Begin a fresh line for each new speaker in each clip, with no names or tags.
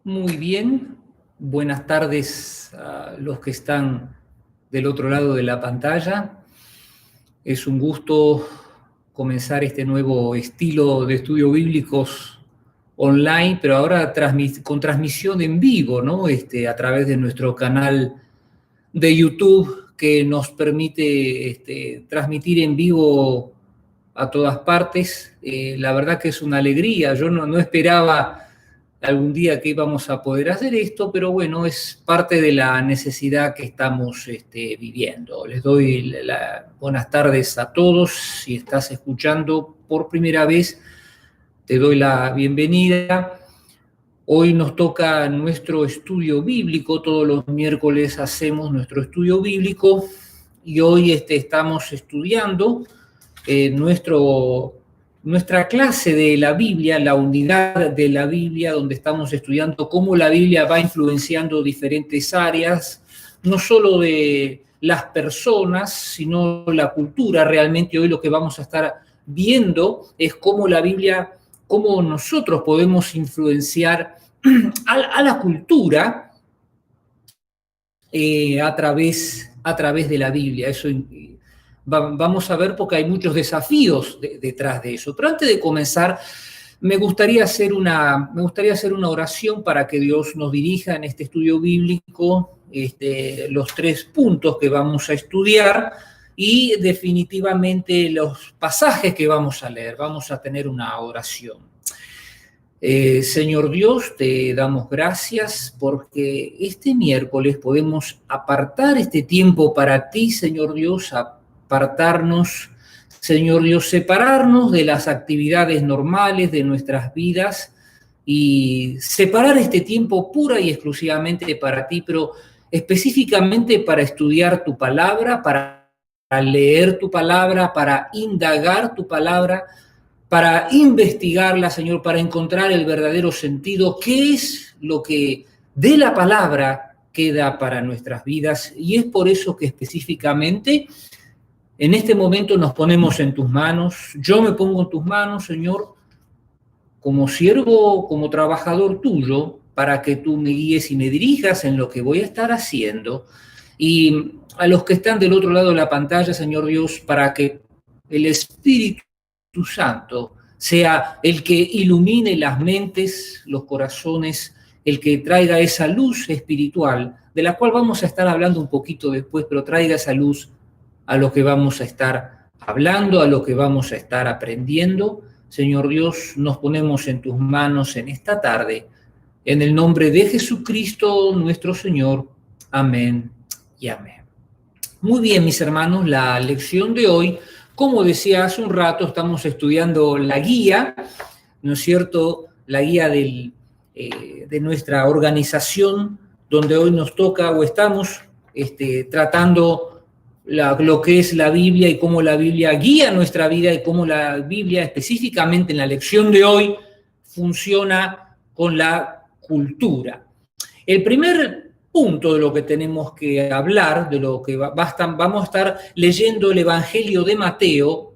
Muy bien, buenas tardes a los que están del otro lado de la pantalla. Es un gusto comenzar este nuevo estilo de estudio bíblicos online, pero ahora con transmisión en vivo, ¿no? A través de nuestro canal de YouTube que nos permite transmitir en vivo a todas partes. La verdad que es una alegría. Yo no esperaba algún día que íbamos a poder hacer esto, pero bueno, es parte de la necesidad que estamos viviendo. Les doy buenas tardes a todos. Si estás escuchando por primera vez, te doy la bienvenida. Hoy nos toca nuestro estudio bíblico. Todos los miércoles hacemos nuestro estudio bíblico y hoy estamos estudiando nuestra clase de la Biblia, la unidad de la Biblia, donde estamos estudiando cómo la Biblia va influenciando diferentes áreas, no solo de las personas, sino la cultura. Realmente hoy lo que vamos a estar viendo es cómo la Biblia, cómo nosotros podemos influenciar a la cultura a través de la Biblia. Eso vamos a ver porque hay muchos desafíos detrás de eso. Pero antes de comenzar, me gustaría hacer una oración para que Dios nos dirija en este estudio bíblico, los 3 puntos que vamos a estudiar y definitivamente los pasajes que vamos a leer. Vamos a tener una oración. Señor Dios, te damos gracias porque este miércoles podemos apartar este tiempo para ti, Señor Dios, apartarnos, Señor Dios, separarnos de las actividades normales de nuestras vidas y separar este tiempo pura y exclusivamente para ti, pero específicamente para estudiar tu palabra, para leer tu palabra, para indagar tu palabra, para investigarla, Señor, para encontrar el verdadero sentido, qué es lo que de la palabra queda para nuestras vidas. Y es por eso que específicamente en este momento nos ponemos en tus manos. Yo me pongo en tus manos, Señor, como siervo, como trabajador tuyo, para que tú me guíes y me dirijas en lo que voy a estar haciendo. Y a los que están del otro lado de la pantalla, Señor Dios, para que el Espíritu Santo sea el que ilumine las mentes, los corazones, el que traiga esa luz espiritual, de la cual vamos a estar hablando un poquito después, pero traiga esa luz a lo que vamos a estar hablando, a lo que vamos a estar aprendiendo. Señor Dios, nos ponemos en tus manos en esta tarde, en el nombre de Jesucristo nuestro Señor. Amén y amén. Muy bien, mis hermanos, la lección de hoy, como decía hace un rato, estamos estudiando la guía, ¿no es cierto?, la guía de nuestra organización, donde hoy nos toca o estamos tratando lo que es la Biblia y cómo la Biblia guía nuestra vida y cómo la Biblia, específicamente en la lección de hoy, funciona con la cultura. El primer punto de lo que tenemos que hablar, de lo que vamos a estar leyendo el Evangelio de Mateo,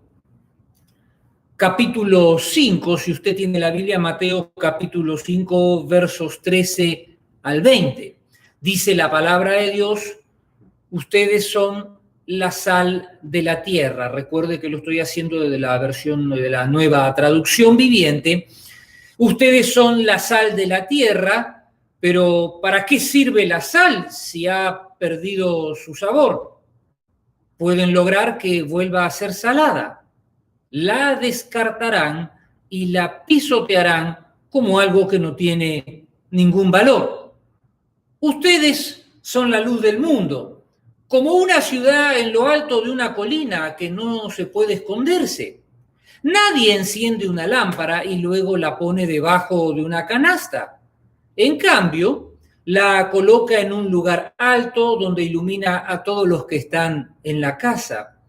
capítulo 5, si usted tiene la Biblia, Mateo capítulo 5, versos 13 al 20. Dice la palabra de Dios: ustedes son la sal de la tierra. Recuerde que lo estoy haciendo desde la versión de la Nueva Traducción Viviente. Ustedes son la sal de la tierra. Pero ¿para qué sirve la sal si ha perdido su sabor? Pueden lograr que vuelva a ser salada. La descartarán y la pisotearán como algo que no tiene ningún valor. Ustedes son la luz del mundo, como una ciudad en lo alto de una colina que no se puede esconderse. Nadie enciende una lámpara y luego la pone debajo de una canasta. En cambio, la coloca en un lugar alto donde ilumina a todos los que están en la casa.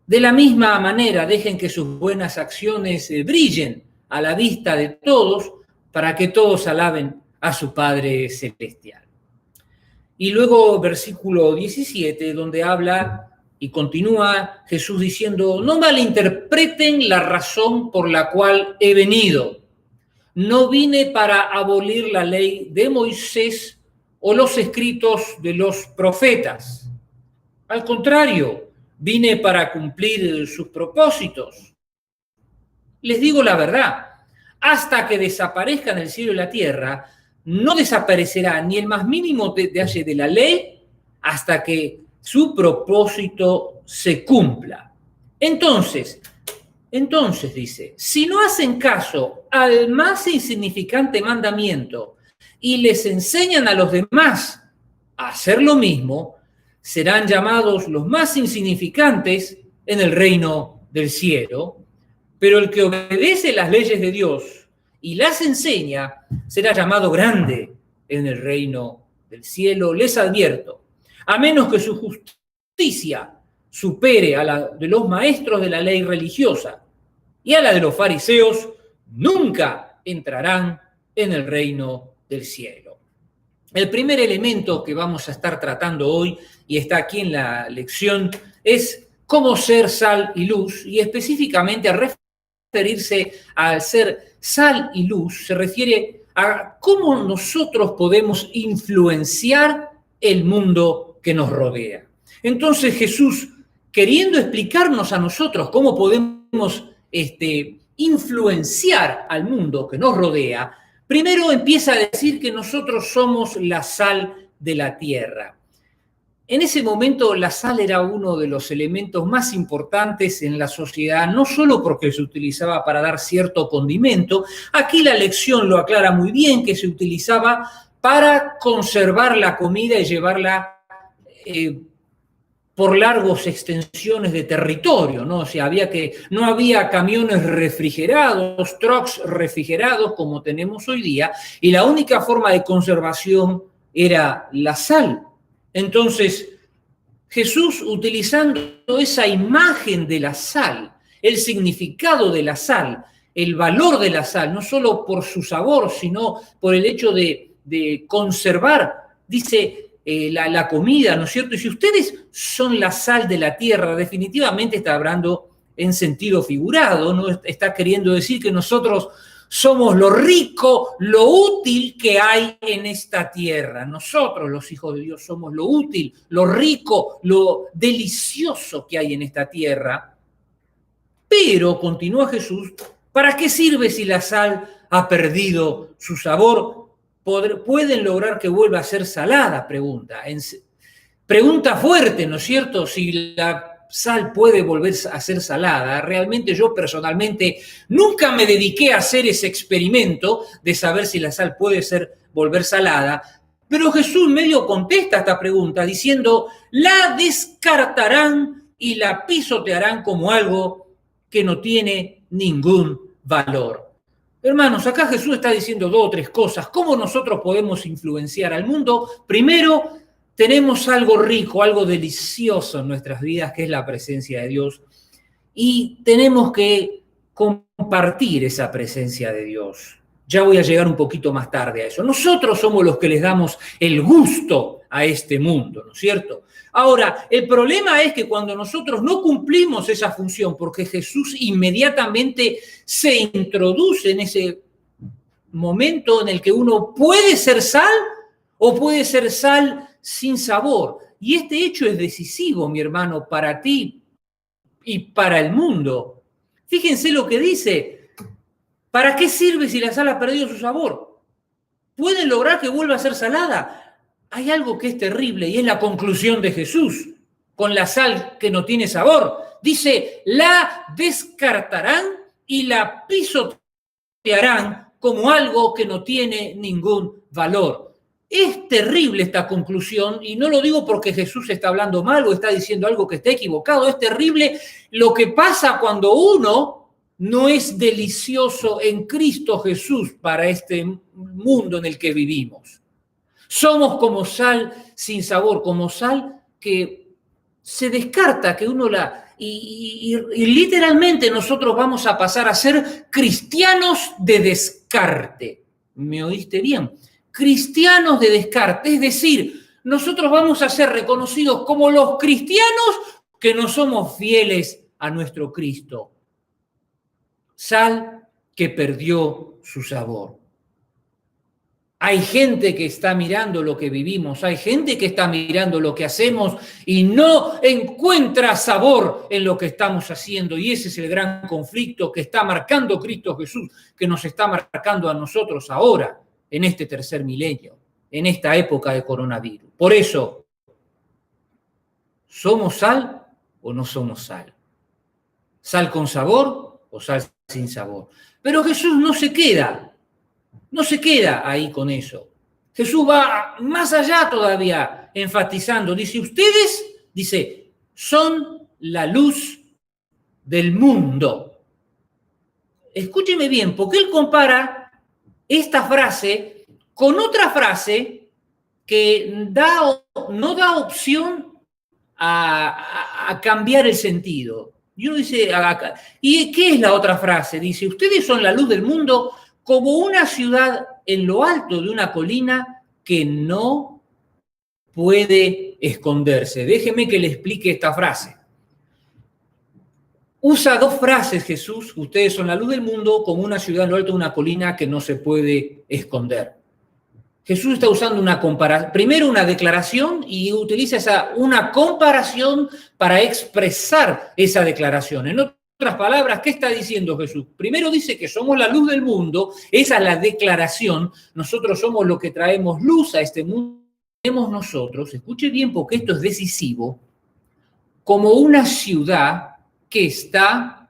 De la misma manera, dejen que sus buenas acciones brillen a la vista de todos para que todos alaben a su Padre Celestial. Y luego versículo 17, donde habla y continúa Jesús diciendo: no malinterpreten la razón por la cual he venido. No vine para abolir la ley de Moisés o los escritos de los profetas. Al contrario, vine para cumplir sus propósitos. Les digo la verdad, hasta que desaparezcan el cielo y la tierra, no desaparecerá ni el más mínimo detalle de la ley hasta que su propósito se cumpla. Entonces dice, si no hacen caso al más insignificante mandamiento y les enseñan a los demás a hacer lo mismo, serán llamados los más insignificantes en el reino del cielo. Pero el que obedece las leyes de Dios y las enseña será llamado grande en el reino del cielo. Les advierto, a menos que su justicia supere a la de los maestros de la ley religiosa y a la de los fariseos, nunca entrarán en el reino del cielo. El primer elemento que vamos a estar tratando hoy, y está aquí en la lección, es cómo ser sal y luz, y específicamente a referirse al ser sal y luz, se refiere a cómo nosotros podemos influenciar el mundo que nos rodea. Entonces Jesús, queriendo explicarnos a nosotros cómo podemos influenciar al mundo que nos rodea, primero empieza a decir que nosotros somos la sal de la tierra. En ese momento la sal era uno de los elementos más importantes en la sociedad, no solo porque se utilizaba para dar cierto condimento, aquí la lección lo aclara muy bien, que se utilizaba para conservar la comida y llevarla por largas extensiones de territorio, ¿no? O sea, no había camiones refrigerados, trucks refrigerados como tenemos hoy día, y la única forma de conservación era la sal. Entonces, Jesús, utilizando esa imagen de la sal, el significado de la sal, el valor de la sal, no solo por su sabor, sino por el hecho de conservar, dice la comida, ¿no es cierto? Y si ustedes son la sal de la tierra, definitivamente está hablando en sentido figurado, ¿no? Está queriendo decir que nosotros somos lo rico, lo útil que hay en esta tierra. Nosotros, los hijos de Dios, somos lo útil, lo rico, lo delicioso que hay en esta tierra. Pero, continúa Jesús, ¿para qué sirve si la sal ha perdido su sabor? ¿Pueden lograr que vuelva a ser salada? Pregunta fuerte, ¿no es cierto? Si la sal puede volver a ser salada. Realmente yo personalmente nunca me dediqué a hacer ese experimento de saber si la sal puede volver salada, pero Jesús medio contesta esta pregunta diciendo, la descartarán y la pisotearán como algo que no tiene ningún valor. Hermanos, acá Jesús está diciendo 2 o 3 cosas. ¿Cómo nosotros podemos influenciar al mundo? Primero, tenemos algo rico, algo delicioso en nuestras vidas, que es la presencia de Dios. Y tenemos que compartir esa presencia de Dios. Ya voy a llegar un poquito más tarde a eso. Nosotros somos los que les damos el gusto a este mundo, ¿no es cierto? Ahora, el problema es que cuando nosotros no cumplimos esa función, porque Jesús inmediatamente se introduce en ese momento en el que uno puede ser sal o puede ser sal sin sabor. Y este hecho es decisivo, mi hermano, para ti y para el mundo. Fíjense lo que dice. ¿Para qué sirve si la sal ha perdido su sabor? ¿Pueden lograr que vuelva a ser salada? Hay algo que es terrible y es la conclusión de Jesús con la sal que no tiene sabor. Dice, la descartarán y la pisotearán como algo que no tiene ningún valor. Es terrible esta conclusión, y no lo digo porque Jesús está hablando mal o está diciendo algo que está equivocado. Es terrible lo que pasa cuando uno no es delicioso en Cristo Jesús para este mundo en el que vivimos. Somos como sal sin sabor, como sal que se descarta, que uno y literalmente nosotros vamos a pasar a ser cristianos de descarte. ¿Me oíste bien? Cristianos de descarte, es decir, nosotros vamos a ser reconocidos como los cristianos que no somos fieles a nuestro Cristo. Sal que perdió su sabor. Hay gente que está mirando lo que vivimos, hay gente que está mirando lo que hacemos y no encuentra sabor en lo que estamos haciendo. Y ese es el gran conflicto que está marcando Cristo Jesús, que nos está marcando a nosotros ahora, en este tercer milenio, en esta época de coronavirus. Por eso, ¿somos sal o no somos sal? ¿Sal con sabor o sal sin sabor? Pero Jesús no se queda ahí con eso. Jesús va más allá todavía, enfatizando. Dice, ustedes, son la luz del mundo. Escúcheme bien, porque él compara esta frase con otra frase que no da opción a cambiar el sentido. Y uno dice, ¿y qué es la otra frase? Dice, ustedes son la luz del mundo como una ciudad en lo alto de una colina que no puede esconderse. Déjeme que le explique esta frase. Usa dos frases Jesús, ustedes son la luz del mundo, como una ciudad en lo alto de una colina que no se puede esconder. Jesús está usando primero una declaración y utiliza una comparación para expresar esa declaración. En otras palabras, ¿qué está diciendo Jesús? Primero dice que somos la luz del mundo, esa es la declaración, nosotros somos los que traemos luz a este mundo. Tenemos nosotros, escuche bien porque esto es decisivo, como una ciudad que está,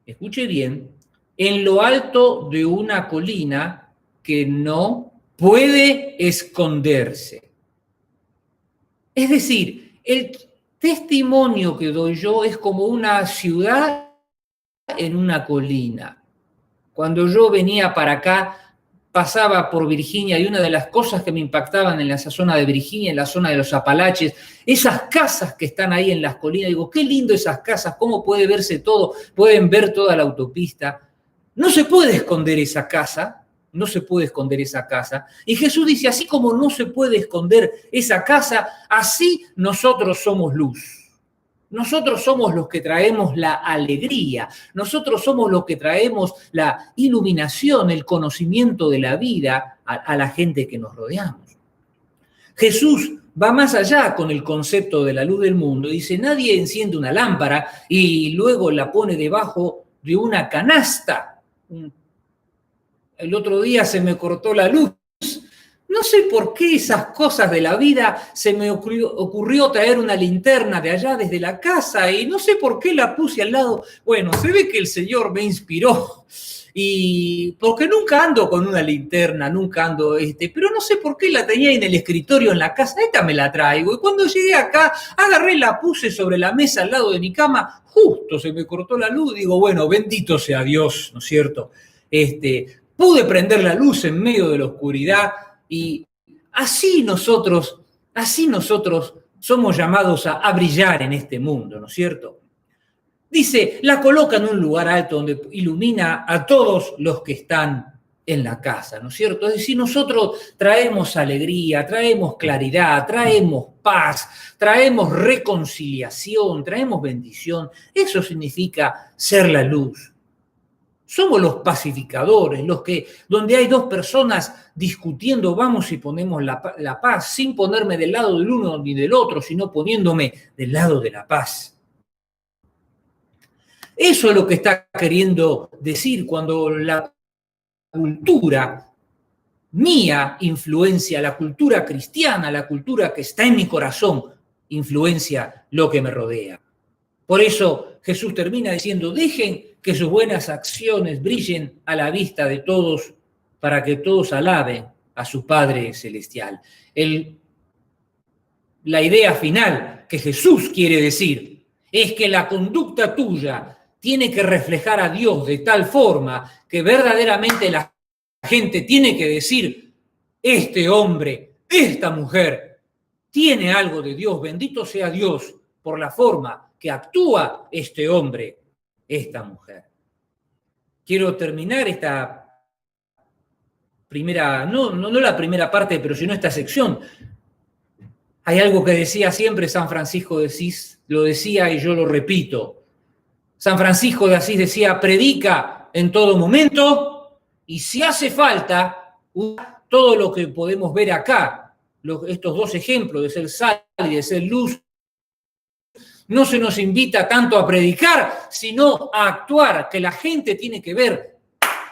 escuche bien, en lo alto de una colina que no puede esconderse. Es decir, el testimonio que doy yo es como una ciudad en una colina. Cuando yo venía para acá, pasaba por Virginia y una de las cosas que me impactaban en esa zona de Virginia, en la zona de los Apalaches, esas casas que están ahí en las colinas, digo, qué lindo esas casas, cómo puede verse todo, pueden ver toda la autopista. No se puede esconder esa casa. No se puede esconder esa casa. Y Jesús dice, así como no se puede esconder esa casa, así nosotros somos luz. Nosotros somos los que traemos la alegría. Nosotros somos los que traemos la iluminación, el conocimiento de la vida a la gente que nos rodeamos. Jesús va más allá con el concepto de la luz del mundo. Dice, nadie enciende una lámpara y luego la pone debajo de una canasta. El otro día se me cortó la luz. No sé por qué esas cosas de la vida se me ocurrió traer una linterna de allá desde la casa y no sé por qué la puse al lado. Bueno, se ve que el Señor me inspiró y porque nunca ando con una linterna, nunca ando pero no sé por qué la tenía en el escritorio en la casa. Esta me la traigo y cuando llegué acá agarré, la puse sobre la mesa al lado de mi cama, justo se me cortó la luz. Digo, bueno, bendito sea Dios, ¿no es cierto? Pude prender la luz en medio de la oscuridad y así nosotros somos llamados a brillar en este mundo, ¿no es cierto? Dice, la coloca en un lugar alto donde ilumina a todos los que están en la casa, ¿no es cierto? Es decir, nosotros traemos alegría, traemos claridad, traemos paz, traemos reconciliación, traemos bendición. Eso significa ser la luz. Somos los pacificadores, los que, donde hay dos personas discutiendo, vamos y ponemos la paz, sin ponerme del lado del uno ni del otro, sino poniéndome del lado de la paz. Eso es lo que está queriendo decir cuando la cultura mía influencia, la cultura cristiana, la cultura que está en mi corazón, influencia lo que me rodea. Por eso Jesús termina diciendo, dejen que sus buenas acciones brillen a la vista de todos para que todos alaben a su Padre Celestial. La idea final que Jesús quiere decir es que la conducta tuya tiene que reflejar a Dios de tal forma que verdaderamente la gente tiene que decir, este hombre, esta mujer, tiene algo de Dios, bendito sea Dios por la forma que actúa este hombre, esta mujer. Quiero terminar esta primera, no la primera parte, pero sino esta sección. Hay algo que decía siempre San Francisco de Asís, lo decía y yo lo repito. San Francisco de Asís decía, predica en todo momento, y si hace falta, todo lo que podemos ver acá, estos dos ejemplos de ser sal y de ser luz, no se nos invita tanto a predicar, sino a actuar, que la gente tiene que ver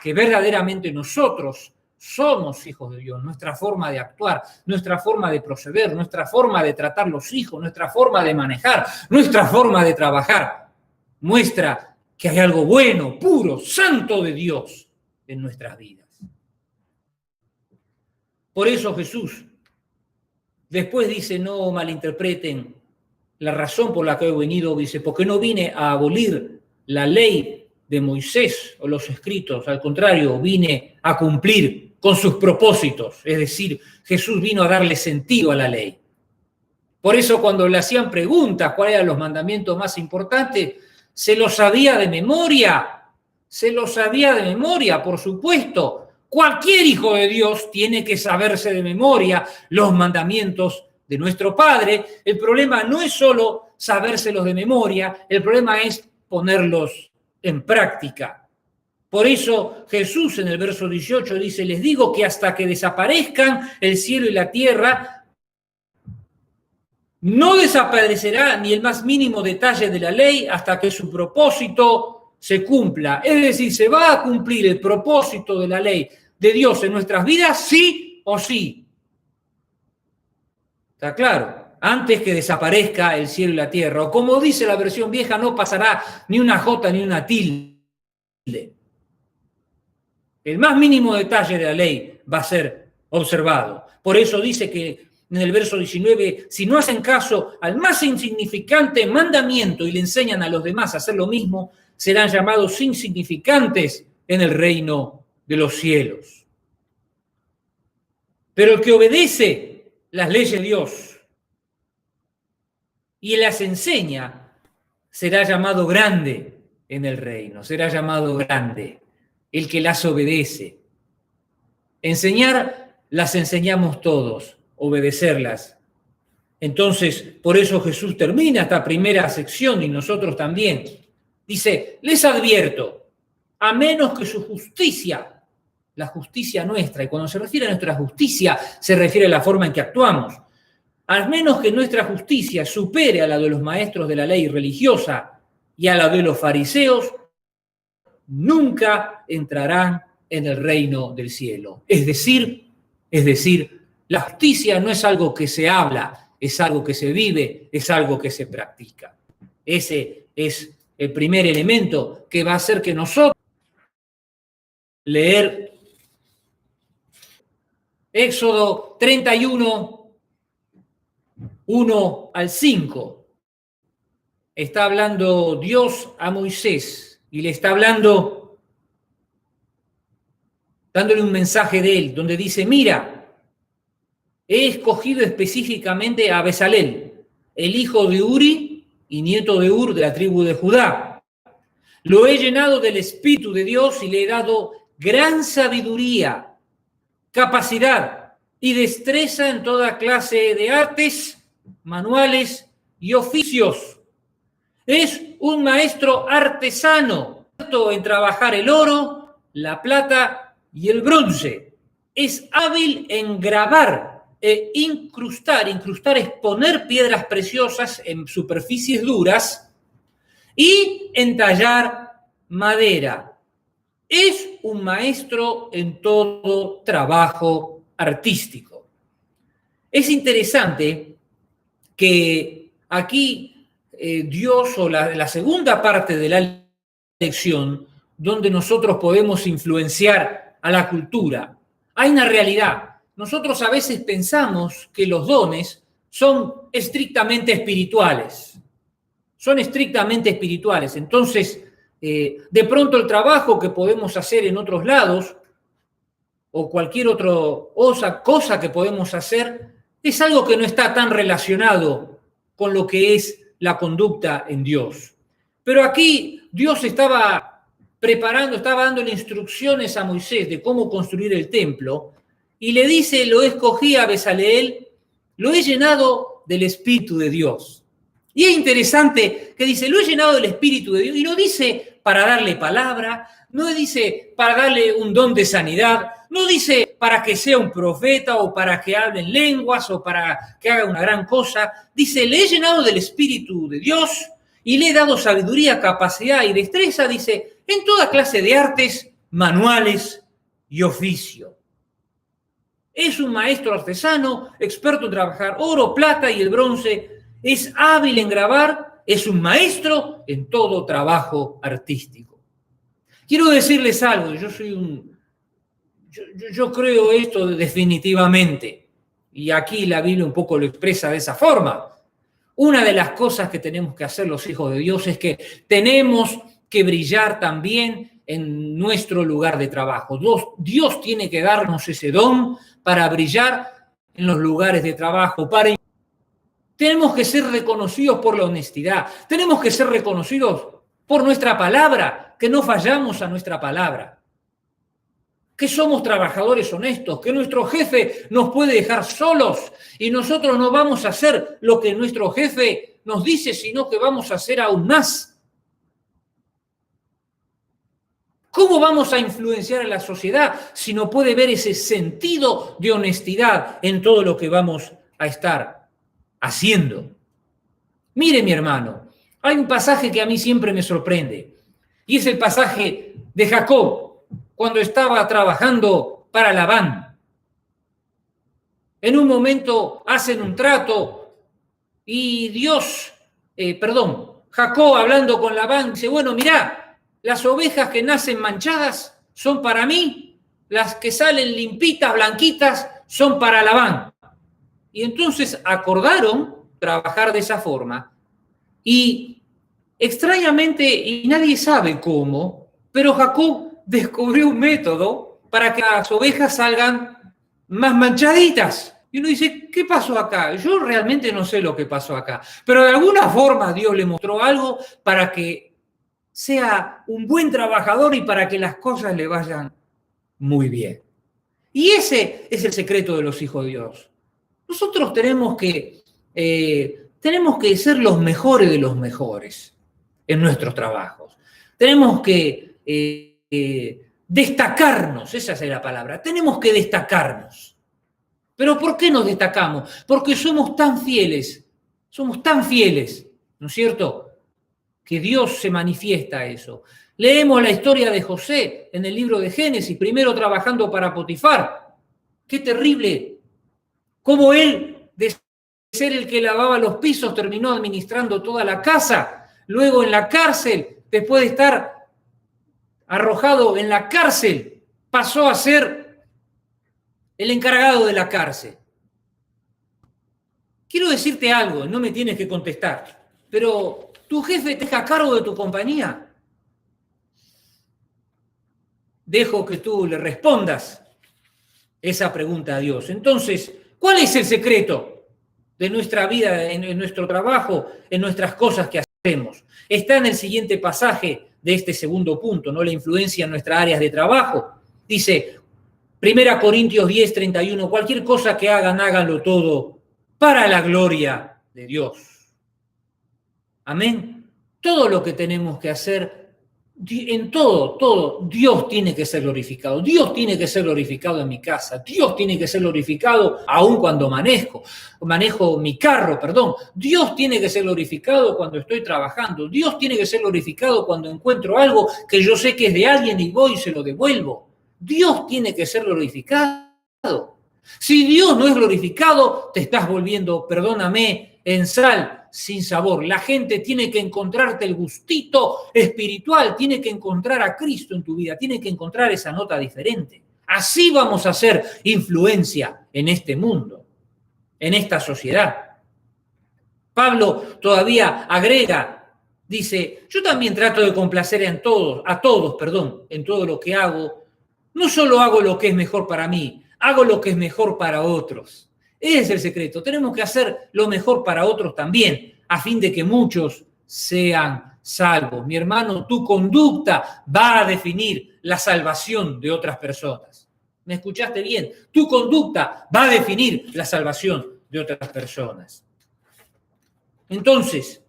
que verdaderamente nosotros somos hijos de Dios, nuestra forma de actuar, nuestra forma de proceder, nuestra forma de tratar los hijos, nuestra forma de manejar, nuestra forma de trabajar, muestra que hay algo bueno, puro, santo de Dios en nuestras vidas. Por eso Jesús después dice, no malinterpreten la razón por la que he venido, dice, porque no vine a abolir la ley de Moisés o los escritos, al contrario, vine a cumplir con sus propósitos, es decir, Jesús vino a darle sentido a la ley. Por eso cuando le hacían preguntas cuáles eran los mandamientos más importantes, se los sabía de memoria, por supuesto. Cualquier hijo de Dios tiene que saberse de memoria los mandamientos de nuestro Padre. El problema no es solo sabérselos de memoria, el problema es ponerlos en práctica. Por eso Jesús en el verso 18 dice, les digo que hasta que desaparezcan el cielo y la tierra, no desaparecerá ni el más mínimo detalle de la ley hasta que su propósito se cumpla. Es decir, se va a cumplir el propósito de la ley de Dios en nuestras vidas, sí o sí. ¿Está claro? Antes que desaparezca el cielo y la tierra. O como dice la versión vieja, no pasará ni una jota ni una tilde. El más mínimo detalle de la ley va a ser observado. Por eso dice que en el verso 19, si no hacen caso al más insignificante mandamiento y le enseñan a los demás a hacer lo mismo, serán llamados insignificantes en el reino de los cielos. Pero el que obedece las leyes de Dios y las enseña, será llamado grande en el reino, será llamado grande el que las obedece. Enseñar las enseñamos todos, obedecerlas. Entonces, por eso Jesús termina esta primera sección y nosotros también. Dice, les advierto, a menos que su justicia, la justicia nuestra, y cuando se refiere a nuestra justicia, se refiere a la forma en que actuamos, al menos que nuestra justicia supere a la de los maestros de la ley religiosa y a la de los fariseos, nunca entrarán en el reino del cielo. Es decir, la justicia no es algo que se habla, es algo que se vive, es algo que se practica. Ese es el primer elemento que va a hacer que nosotros leer Éxodo 31, 1 al 5. Está hablando Dios a Moisés y le está hablando, dándole un mensaje de él, donde dice, mira, he escogido específicamente a Bezalel, el hijo de Uri y nieto de Ur de la tribu de Judá. Lo he llenado del Espíritu de Dios y le he dado gran sabiduría, capacidad y destreza en toda clase de artes, manuales y oficios. Es un maestro artesano, en trabajar el oro, la plata y el bronce. Es hábil en grabar e incrustar. Incrustar es poner piedras preciosas en superficies duras y en tallar madera. Es un maestro en todo trabajo artístico. Es interesante que aquí Dios, o la segunda parte de la lección, donde nosotros podemos influenciar a la cultura, hay una realidad. Nosotros a veces pensamos que los dones son estrictamente espirituales. Entonces, de pronto el trabajo que podemos hacer en otros lados o cualquier otra cosa que podemos hacer es algo que no está tan relacionado con lo que es la conducta en Dios. Pero aquí Dios estaba dándole instrucciones a Moisés de cómo construir el templo y le dice, lo escogí a Bezaleel, lo he llenado del Espíritu de Dios. Y es interesante que dice, lo he llenado del Espíritu de Dios, y no dice para darle palabra, no dice para darle un don de sanidad, no dice para que sea un profeta o para que hable en lenguas o para que haga una gran cosa. Dice, le he llenado del Espíritu de Dios y le he dado sabiduría, capacidad y destreza, dice, en toda clase de artes, manuales y oficio. Es un maestro artesano, experto en trabajar oro, plata y el bronce, es hábil en grabar, es un maestro en todo trabajo artístico. Quiero decirles algo, yo creo esto definitivamente, y aquí la Biblia un poco lo expresa de esa forma. Una de las cosas que tenemos que hacer los hijos de Dios es que tenemos que brillar también en nuestro lugar de trabajo. Dios tiene que darnos ese don para brillar en los lugares de trabajo. Tenemos que ser reconocidos por la honestidad. Tenemos que ser reconocidos por nuestra palabra, que no fallamos a nuestra palabra. Que somos trabajadores honestos, que nuestro jefe nos puede dejar solos y nosotros no vamos a hacer lo que nuestro jefe nos dice, sino que vamos a hacer aún más. ¿Cómo vamos a influenciar a la sociedad si no puede ver ese sentido de honestidad en todo lo que vamos a estar haciendo? Mire, mi hermano, hay un pasaje que a mí siempre me sorprende y es el pasaje de Jacob cuando estaba trabajando para Labán. En un momento hacen un trato y Jacob hablando con Labán dice, bueno, mirá, las ovejas que nacen manchadas son para mí, las que salen limpitas, blanquitas, son para Labán. Y entonces acordaron trabajar de esa forma y extrañamente, y nadie sabe cómo, pero Jacob descubrió un método para que las ovejas salgan más manchaditas. Y uno dice, ¿qué pasó acá? Yo realmente no sé lo que pasó acá, pero de alguna forma Dios le mostró algo para que sea un buen trabajador y para que las cosas le vayan muy bien. Y ese es el secreto de los hijos de Dios. Nosotros tenemos que ser los mejores de los mejores en nuestros trabajos. Tenemos que destacarnos, esa es la palabra, tenemos que destacarnos. ¿Pero por qué nos destacamos? Porque somos tan fieles, ¿no es cierto? Que Dios se manifiesta eso. Leemos la historia de José en el libro de Génesis, primero trabajando para Potifar. Qué terrible, cómo él, de ser el que lavaba los pisos, terminó administrando toda la casa. Luego en la cárcel, después de estar arrojado en la cárcel, pasó a ser el encargado de la cárcel. Quiero decirte algo, no me tienes que contestar, pero ¿tu jefe te deja a cargo de tu compañía? Dejo que tú le respondas esa pregunta a Dios. Entonces, ¿cuál es el secreto de nuestra vida, en nuestro trabajo, en nuestras cosas que hacemos? Está en el siguiente pasaje de este segundo punto, ¿no? La influencia en nuestras áreas de trabajo. Dice, 1 Corintios 10, 31, cualquier cosa que hagan, háganlo todo para la gloria de Dios. Amén. Todo lo que tenemos que hacer, en todo, Dios tiene que ser glorificado. Dios tiene que ser glorificado en mi casa. Dios tiene que ser glorificado aún cuando manejo mi carro, perdón. Dios tiene que ser glorificado cuando estoy trabajando. Dios tiene que ser glorificado cuando encuentro algo que yo sé que es de alguien y voy y se lo devuelvo. Dios tiene que ser glorificado. Si Dios no es glorificado, te estás volviendo, perdóname, en sal sin sabor. La gente tiene que encontrarte el gustito espiritual, tiene que encontrar a Cristo en tu vida, tiene que encontrar esa nota diferente. Así vamos a hacer influencia en este mundo, en esta sociedad. Pablo todavía agrega, dice, yo también trato de complacer a todos, en todo lo que hago. No solo hago lo que es mejor para mí, hago lo que es mejor para otros. Ese es el secreto. Tenemos que hacer lo mejor para otros también, a fin de que muchos sean salvos. Mi hermano, tu conducta va a definir la salvación de otras personas. ¿Me escuchaste bien? Tu conducta va a definir la salvación de otras personas. Entonces,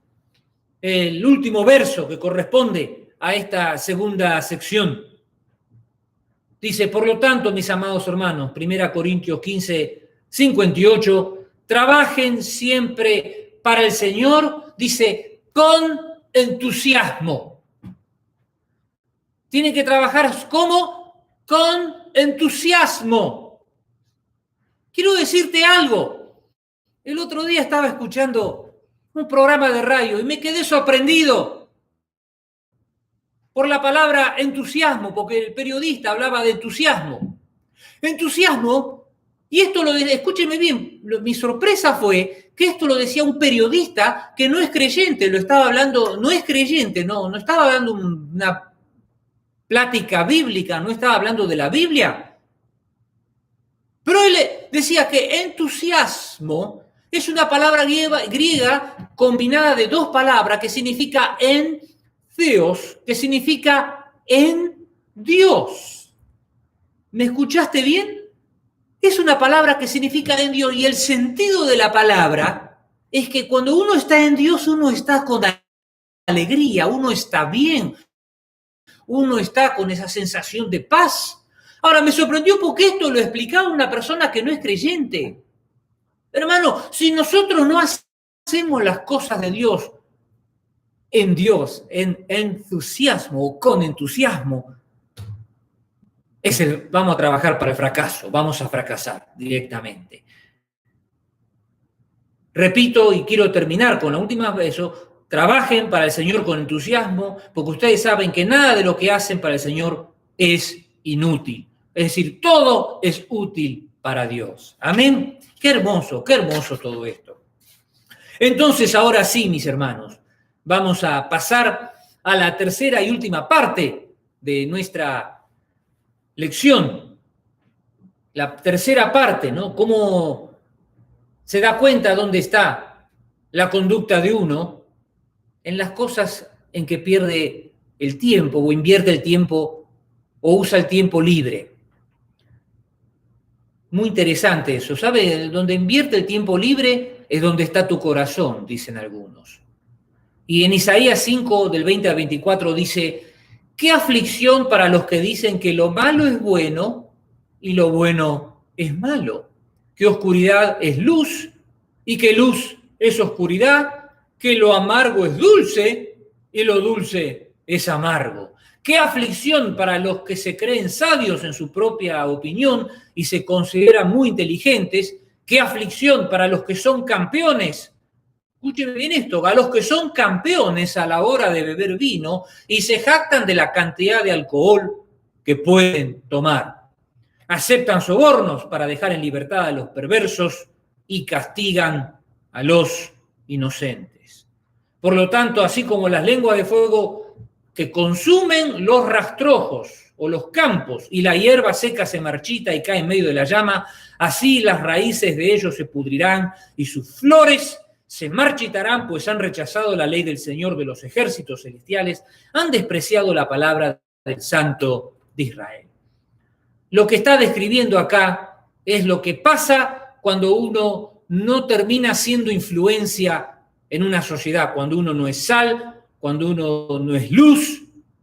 el último verso que corresponde a esta segunda sección. Dice, por lo tanto, mis amados hermanos, 1 Corintios 15, 58, trabajen siempre para el Señor, dice, con entusiasmo. Tienen que trabajar ¿cómo? Con entusiasmo. Quiero decirte algo. El otro día estaba escuchando un programa de radio y me quedé sorprendido por la palabra entusiasmo, porque el periodista hablaba de entusiasmo. Entusiasmo, y esto escúcheme bien, mi sorpresa fue que esto lo decía un periodista que no es creyente, lo estaba hablando, no es creyente, no estaba dando una plática bíblica, no estaba hablando de la Biblia. Pero él decía que entusiasmo es una palabra griega combinada de dos palabras que significa en Theos, que significa en Dios. ¿Me escuchaste bien? Es una palabra que significa en Dios y el sentido de la palabra es que cuando uno está en Dios, uno está con alegría, uno está bien, uno está con esa sensación de paz. Ahora, me sorprendió porque esto lo explicaba una persona que no es creyente. Hermano, si nosotros no hacemos las cosas de Dios, en entusiasmo o con entusiasmo, vamos a trabajar para el fracaso, vamos a fracasar directamente. Repito y quiero terminar con la última vez, trabajen para el Señor con entusiasmo, porque ustedes saben que nada de lo que hacen para el Señor es inútil. Es decir, todo es útil para Dios. Amén. Qué hermoso todo esto. Entonces, ahora sí, mis hermanos, vamos a pasar a la tercera y última parte de nuestra lección. La tercera parte, ¿no? Cómo se da cuenta dónde está la conducta de uno en las cosas en que pierde el tiempo o invierte el tiempo o usa el tiempo libre. Muy interesante eso, ¿sabe? Donde invierte el tiempo libre es donde está tu corazón, dicen algunos. Y en Isaías 5, del 20 al 24 dice, qué aflicción para los que dicen que lo malo es bueno y lo bueno es malo, que oscuridad es luz y que luz es oscuridad, que lo amargo es dulce y lo dulce es amargo. Qué aflicción para los que se creen sabios en su propia opinión y se consideran muy inteligentes. Qué aflicción para los que son campeones. Escúcheme bien esto, a los que son campeones a la hora de beber vino y se jactan de la cantidad de alcohol que pueden tomar. Aceptan sobornos para dejar en libertad a los perversos y castigan a los inocentes. Por lo tanto, así como las lenguas de fuego que consumen los rastrojos o los campos y la hierba seca se marchita y cae en medio de la llama, así las raíces de ellos se pudrirán y sus flores se marchitarán, pues han rechazado la ley del Señor de los ejércitos celestiales, han despreciado la palabra del Santo de Israel. Lo que está describiendo acá es lo que pasa cuando uno no termina siendo influencia en una sociedad, cuando uno no es sal, cuando uno no es luz,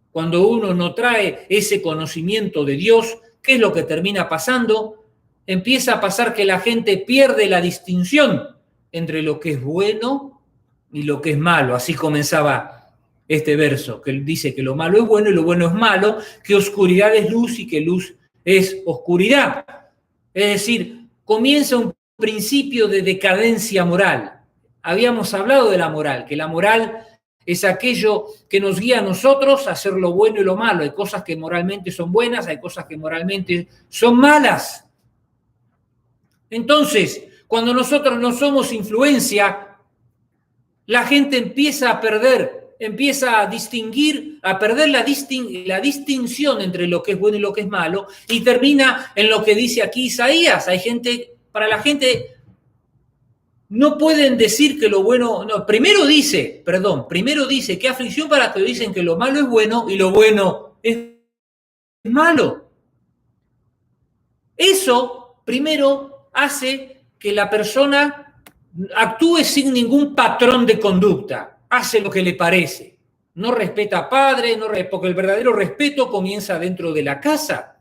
cuando uno no trae ese conocimiento de Dios. ¿Qué es lo que termina pasando? Empieza a pasar que la gente pierde la distinción entre lo que es bueno y lo que es malo. Así comenzaba este verso, que dice que lo malo es bueno y lo bueno es malo, que oscuridad es luz y que luz es oscuridad. Es decir, comienza un principio de decadencia moral. Habíamos hablado de la moral, que la moral es aquello que nos guía a nosotros a hacer lo bueno y lo malo. Hay cosas que moralmente son buenas, hay cosas que moralmente son malas. Entonces, cuando nosotros no somos influencia, la gente empieza a distinguir, a perder la distinción entre lo que es bueno y lo que es malo, y termina en lo que dice aquí Isaías. Para la gente, no pueden decir que lo bueno, no, primero dice, qué aflicción para los que dicen que lo malo es bueno y lo bueno es malo. Eso, primero, hace que la persona actúe sin ningún patrón de conducta. hace lo que le parece. No respeta a padre, porque el verdadero respeto comienza dentro de la casa.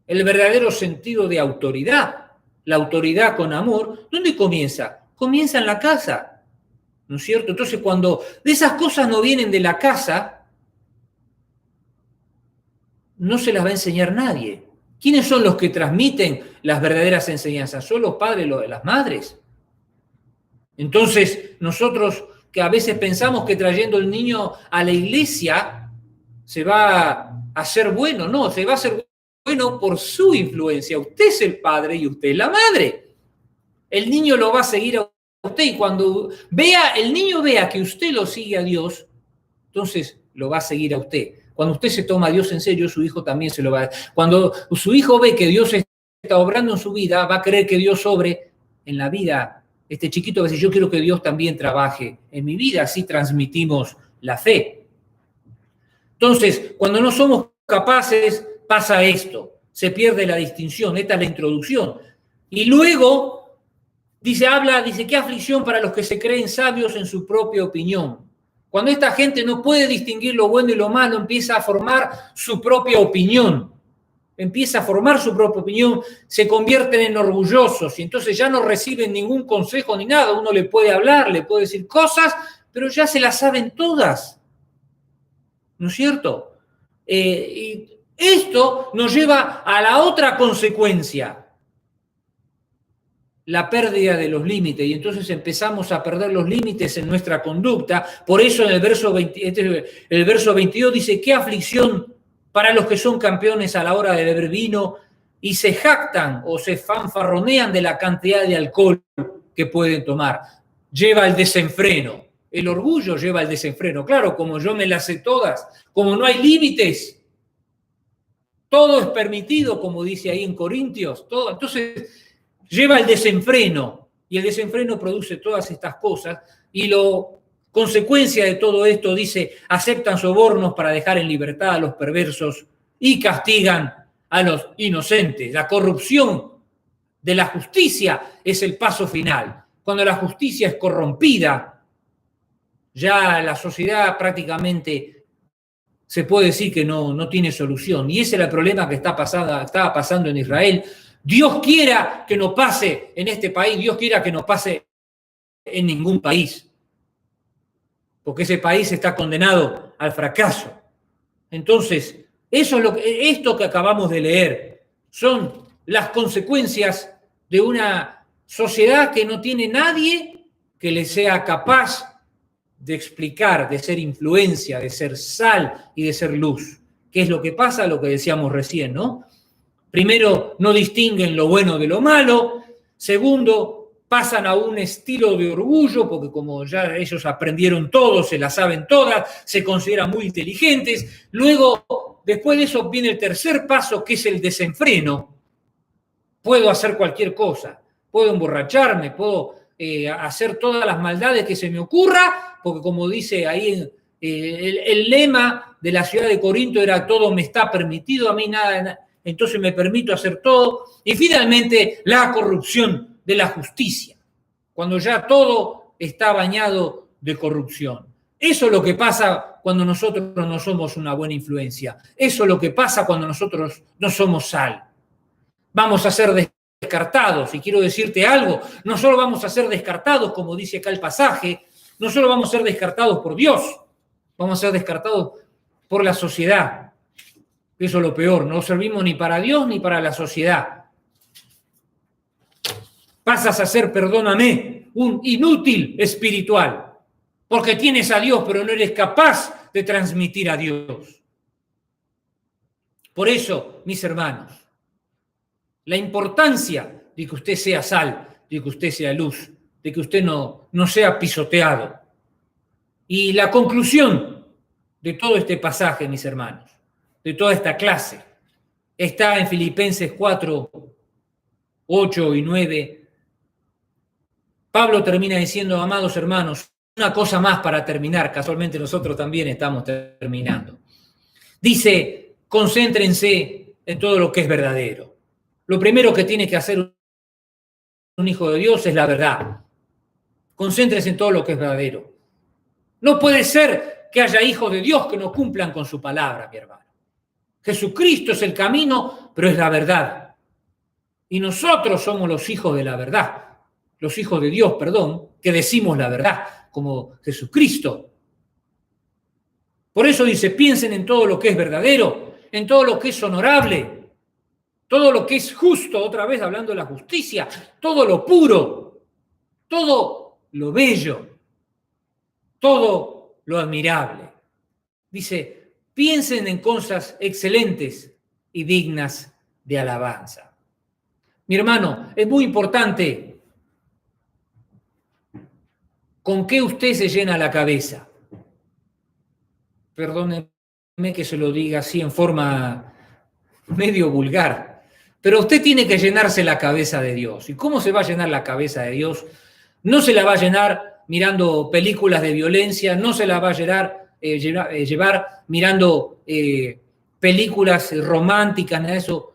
El verdadero sentido de autoridad, la autoridad con amor, ¿dónde comienza? Comienza en la casa, ¿no es cierto? Entonces, cuando esas cosas no vienen de la casa, no se las va a enseñar nadie. ¿Quiénes son los que transmiten las verdaderas enseñanzas? ¿Son los padres, las madres? Entonces, nosotros que a veces pensamos que trayendo el niño a la iglesia se va a hacer bueno, no, se va a hacer bueno por su influencia. Usted es el padre y usted es la madre. El niño lo va a seguir a usted y cuando el niño vea que usted lo sigue a Dios, entonces lo va a seguir a usted. Cuando usted se toma a Dios en serio, su hijo también se lo va a... Cuando su hijo ve que Dios está obrando en su vida, va a querer que Dios obre en la vida. Este chiquito va a decir, yo quiero que Dios también trabaje en mi vida, así transmitimos la fe. Entonces, cuando no somos capaces, pasa esto, se pierde la distinción, esta es la introducción. Y luego, dice, qué aflicción para los que se creen sabios en su propia opinión. Cuando esta gente no puede distinguir lo bueno y lo malo, empieza a formar su propia opinión. Se convierten en orgullosos y entonces ya no reciben ningún consejo ni nada. Uno le puede hablar, le puede decir cosas, pero ya se las saben todas. ¿No es cierto? Y esto nos lleva a la otra consecuencia, la pérdida de los límites, y entonces empezamos a perder los límites en nuestra conducta. Por eso en el verso 22 dice, qué aflicción para los que son campeones a la hora de beber vino y se jactan o se fanfarronean de la cantidad de alcohol que pueden tomar. Lleva el desenfreno. El orgullo lleva el desenfreno. Claro, como yo me las sé todas, como no hay límites, todo es permitido, como dice ahí en Corintios, todo. Entonces, lleva el desenfreno, y el desenfreno produce todas estas cosas, y consecuencia de todo esto, dice, aceptan sobornos para dejar en libertad a los perversos y castigan a los inocentes. La corrupción de la justicia es el paso final. Cuando la justicia es corrompida, ya la sociedad prácticamente se puede decir que no tiene solución. Y ese era el problema que estaba pasando en Israel. Dios quiera que no pase en este país, Dios quiera que no pase en ningún país, porque ese país está condenado al fracaso. Entonces, esto que acabamos de leer son las consecuencias de una sociedad que no tiene nadie que le sea capaz de explicar, de ser influencia, de ser sal y de ser luz. ¿Qué es lo que pasa? Lo que decíamos recién, ¿no? Primero, no distinguen lo bueno de lo malo. Segundo, pasan a un estilo de orgullo, porque como ya ellos aprendieron todo, se la saben todas, se consideran muy inteligentes. Luego, después de eso, viene el tercer paso, que es el desenfreno. Puedo hacer cualquier cosa. Puedo emborracharme, puedo hacer todas las maldades que se me ocurra, porque como dice ahí el lema de la ciudad de Corinto era todo me está permitido, a mí nada, entonces me permito hacer todo. Y finalmente la corrupción de la justicia, cuando ya todo está bañado de corrupción. Eso es lo que pasa cuando nosotros no somos una buena influencia. Eso es lo que pasa cuando nosotros no somos sal. Vamos a ser descartados, y quiero decirte algo, no solo vamos a ser descartados, como dice acá el pasaje, no solo vamos a ser descartados por Dios, vamos a ser descartados por la sociedad. Eso es lo peor, no servimos ni para Dios ni para la sociedad. Pasas a ser, perdóname, un inútil espiritual, porque tienes a Dios, pero no eres capaz de transmitir a Dios. Por eso, mis hermanos, la importancia de que usted sea sal, de que usted sea luz, de que usted no sea pisoteado. Y la conclusión de todo este pasaje, mis hermanos, de toda esta clase, está en Filipenses 4, 8 y 9. Pablo termina diciendo, amados hermanos, una cosa más para terminar, casualmente nosotros también estamos terminando. Dice, concéntrense en todo lo que es verdadero. Lo primero que tiene que hacer un hijo de Dios es la verdad. Concéntrese en todo lo que es verdadero. No puede ser que haya hijos de Dios que no cumplan con su palabra, mi hermano. Jesucristo es el camino, pero es la verdad. Y nosotros somos los hijos de la verdad, los hijos de Dios, perdón, que decimos la verdad, como Jesucristo. Por eso dice, piensen en todo lo que es verdadero, en todo lo que es honorable, todo lo que es justo, otra vez hablando de la justicia, todo lo puro, todo lo bello, todo lo admirable. Dice, piensen en cosas excelentes y dignas de alabanza. Mi hermano, es muy importante con qué usted se llena la cabeza. Perdóneme que se lo diga así en forma medio vulgar, pero usted tiene que llenarse la cabeza de Dios. ¿Y cómo se va a llenar la cabeza de Dios? No se la va a llenar mirando películas de violencia, no se la va a llevar mirando películas románticas, nada de eso.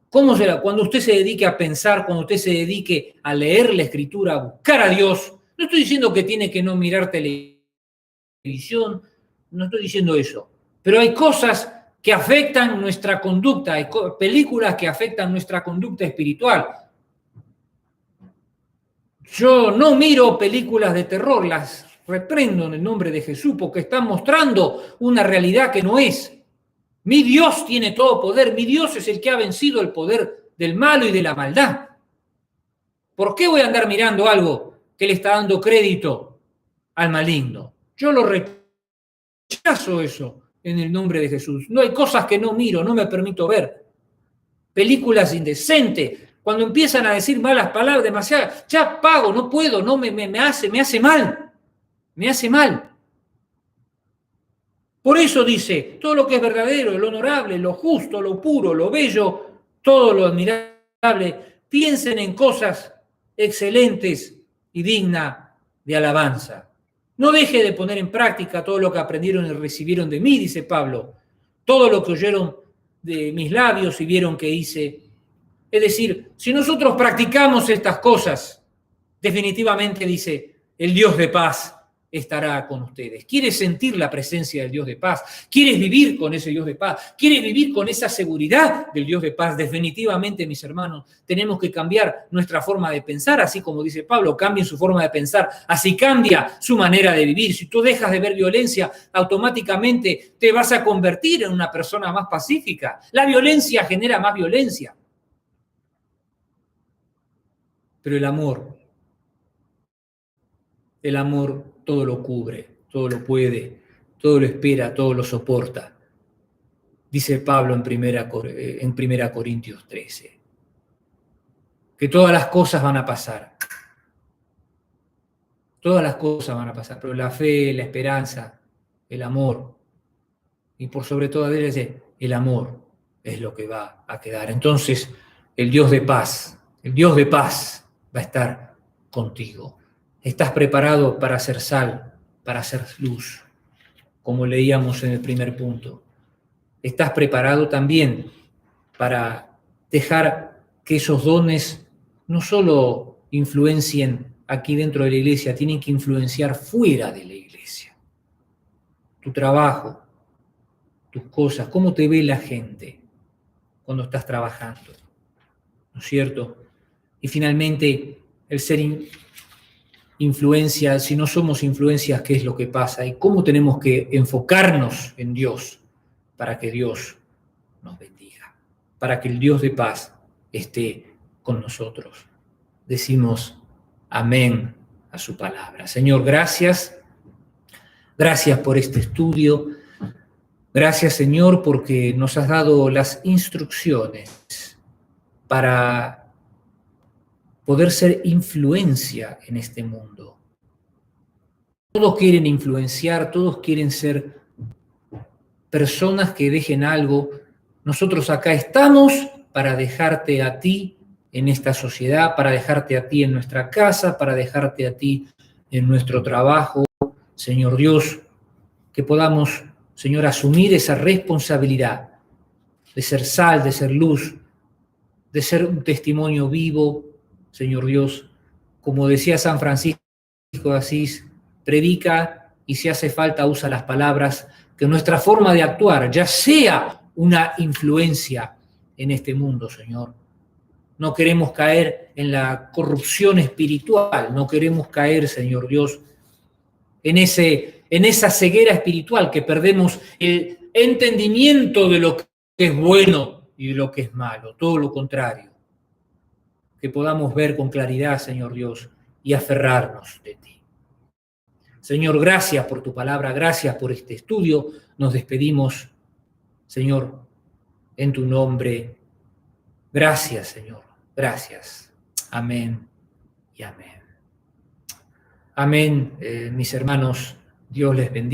¿Cómo será? Cuando usted se dedique a pensar, cuando usted se dedique a leer la Escritura, a buscar a Dios, no estoy diciendo que tiene que no mirar televisión, no estoy diciendo eso, pero hay cosas que afectan nuestra conducta, hay películas que afectan nuestra conducta espiritual. Yo no miro películas de terror, las reprendo en el nombre de Jesús porque están mostrando una realidad que no es. Mi Dios tiene todo poder, mi Dios es el que ha vencido el poder del malo y de la maldad. ¿Por qué voy a andar mirando algo que le está dando crédito al maligno? Yo lo rechazo eso en el nombre de Jesús. No hay cosas que no miro, no me permito ver. Películas indecentes, cuando empiezan a decir malas palabras, demasiadas, ya pago, no puedo, no me hace mal, me hace mal. Por eso dice, todo lo que es verdadero, lo honorable, lo justo, lo puro, lo bello, todo lo admirable, piensen en cosas excelentes y dignas de alabanza. No deje de poner en práctica todo lo que aprendieron y recibieron de mí, dice Pablo, todo lo que oyeron de mis labios y vieron que hice. Es decir, si nosotros practicamos estas cosas, definitivamente dice, el Dios de paz estará con ustedes. ¿Quieres sentir la presencia del Dios de paz? ¿Quieres vivir con ese Dios de paz? ¿Quieres vivir con esa seguridad del Dios de paz? Definitivamente, mis hermanos, tenemos que cambiar nuestra forma de pensar, así como dice Pablo, cambien su forma de pensar, así cambia su manera de vivir. Si tú dejas de ver violencia, automáticamente te vas a convertir en una persona más pacífica. La violencia genera más violencia. Pero el amor todo lo cubre, todo lo puede, todo lo espera, todo lo soporta. Dice Pablo en 1 Corintios 13, que todas las cosas van a pasar. Todas las cosas van a pasar, pero la fe, la esperanza, el amor, y por sobre todo el amor es lo que va a quedar. Entonces, el Dios de paz va a estar contigo. Estás preparado para ser sal, para ser luz, como leíamos en el primer punto. Estás preparado también para dejar que esos dones no solo influencien aquí dentro de la iglesia, tienen que influenciar fuera de la iglesia. Tu trabajo, tus cosas, cómo te ve la gente cuando estás trabajando, ¿no es cierto? Y finalmente, el ser influencia, si no somos influencias, ¿qué es lo que pasa? Y cómo tenemos que enfocarnos en Dios para que Dios nos bendiga, para que el Dios de paz esté con nosotros. Decimos amén a su palabra. Señor, gracias. Gracias por este estudio. Gracias, Señor, porque nos has dado las instrucciones para poder ser influencia en este mundo. Todos quieren influenciar, todos quieren ser personas que dejen algo. Nosotros acá estamos para dejarte a ti en esta sociedad, para dejarte a ti en nuestra casa, para dejarte a ti en nuestro trabajo. Señor Dios, que podamos, Señor, asumir esa responsabilidad de ser sal, de ser luz, de ser un testimonio vivo, Señor Dios. Como decía San Francisco de Asís, predica y si hace falta usa las palabras, que nuestra forma de actuar ya sea una influencia en este mundo, Señor. No queremos caer en la corrupción espiritual, no queremos caer, Señor Dios, en esa ceguera espiritual que perdemos el entendimiento de lo que es bueno y de lo que es malo, todo lo contrario. Que podamos ver con claridad, Señor Dios, y aferrarnos de ti. Señor, gracias por tu palabra, gracias por este estudio. Nos despedimos, Señor, en tu nombre. Gracias, Señor, gracias. Amén y amén. Amén, mis hermanos, Dios les bendiga.